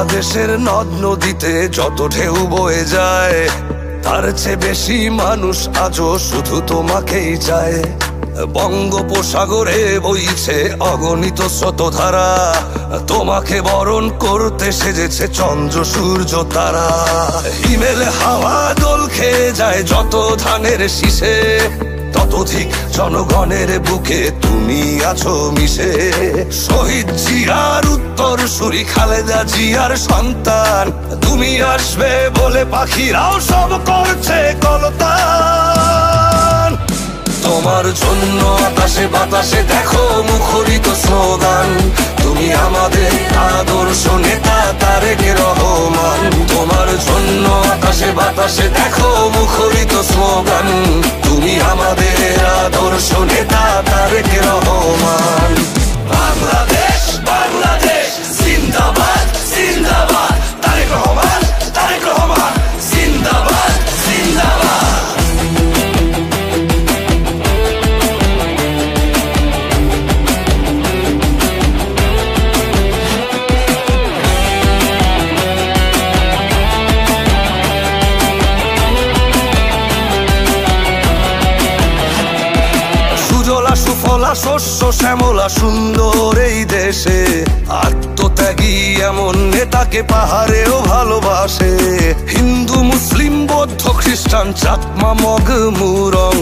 বাংলাদেশের নদ নদীতে যত ঢেউ বয়ে যায়, তার চেয়ে বেশি মানুষ আজও শুধু তোমাকেই চায়। বঙ্গোপসাগরে বইছে অগণিত স্রোতধারা, তোমাকে বরণ করতে সেজেছে চন্দ্র সূর্য তারা। হিমেল হাওয়া দোল খেয়ে যায় যত ধানের শীষে, ততোধিক জনগণের বুকে তুমি আছো মিশে। শহীদ জিয়ার উত্তর সুরি খালেদা জিয়ার সন্তান, তুমি আসবে বলে পাখিরাও সব করছে কলতান। তোমার জন্য আকাশে বাতাসে দেখো মুখরিত স্লোগান, তুমি আমাদের আদর্শ নেতা তারেক রহমান। তোমার জন্য আকাশে বাতাসে দেখো মুখরিত স্লোগান, তুমি আমাদের আদর্শ নেতা তারেক রহমান। বাংলাদেশ বাংলাদেশ জিন্দাবাদ জিন্দাবাদ, তারেক রহমান তারেক রহমান জিন্দাবাদ জিন্দাবাদ। সুফলা শস্য শ্যামলা সুন্দর এই দেশে, আত্মত্যাগী এমন নেতাকে পাহাড়েও ভালোবাসে। হিন্দু মুসলিম বৌদ্ধ খ্রিস্টান চাকমা মগ মুরং,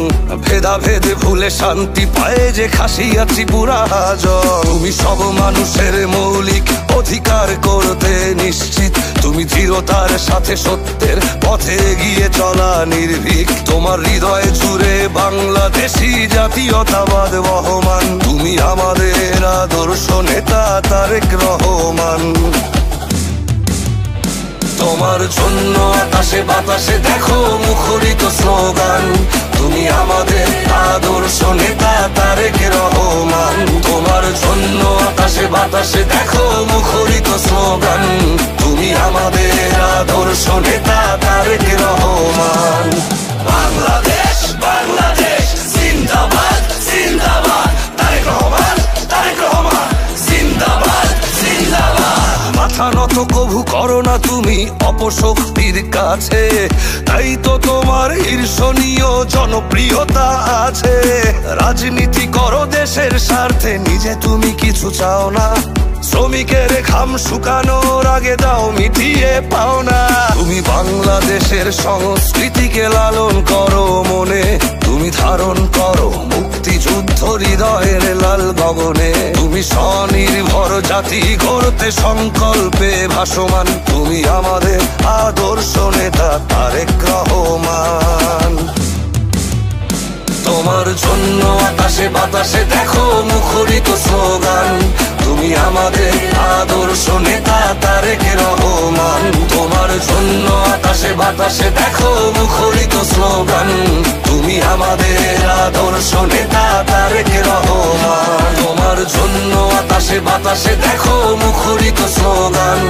ভেদাভেদে ভুলে শান্তি পায় যে খাসিয়া ত্রিপুরা হাজং। তুমি সব মানুষের মৌলিক অধিকার করতে নিশ্চিত, তুমি দৃঢ়তার সাথে সত্যের পথে এগিয়ে চলা নির্ভীক। তোমার হৃদয়ে জুড়ে বাংলাদেশি জাতীয়তাবাদ বহমান, তুমি আমাদের আদর্শ নেতা তারেক রহমান। তোমার জন্য আকাশে বাতাসে দেখো মুখরিত স্লোগান, তুমি আমাদের আদর্শ নেতা তারেক রহমান। তোমার জন্য আকাশে বাতাসে দেখো মুখরিত স্লোগান, তুমি আমাদের আদর্শ নেতা তারেক রহমান। বাংলাদেশ বাংলাদেশ জিন্দাবাদ জিন্দাবাদ, তারেক রহমান তারেক রহমান জিন্দাবাদ জিন্দাবাদ। মাথা নত কভু করো না তুমি অপশক্তির কাছে, তাই তো তোমার ঈর্ষণীয় জনপ্রিয়তা আছে। রাজনীতি করো দেশের স্বার্থে, নিজে তুমি কিছু চাও না। শ্রমিকের ঘাম শুকানোর আগে দাও মিটিয়ে পাও না। তুমি বাংলাদেশের সংস্কৃতিকে লালন করো মনে, তুমি ধারণ করো মুক্তিযুদ্ধ হৃদয়ের লাল গগনে। তুমি স্বনির্ভর জাতি গড়তে সংকল্পে ভাসমান, তুমি আমাদের আদর্শ নেতা তারেক রহমান। তোমার জন্য আকাশে বাতাসে দেখো মুখরিত স্লোগান, তুমি আমাদের আদর্শ নেতা তারেক রহমান। তোমার জন্য আকাশে বাতাসে দেখো মুখরিত স্লোগান, তুমি আমাদের আদর্শ নেতা তারেক রহমান। তোমার জন্য আকাশে বাতাসে দেখো মুখরিত স্লোগান,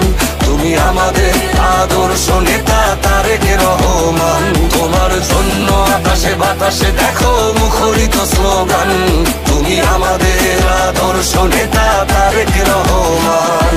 তুমি আমাদের আদর্শ নেতা তারেক রহমান। তোমার জন্য আকাশে বাতাসে দেখো মুখরিত স্লোগান, তুমি আমাদের আদর্শ নেতা তারেক রহমান।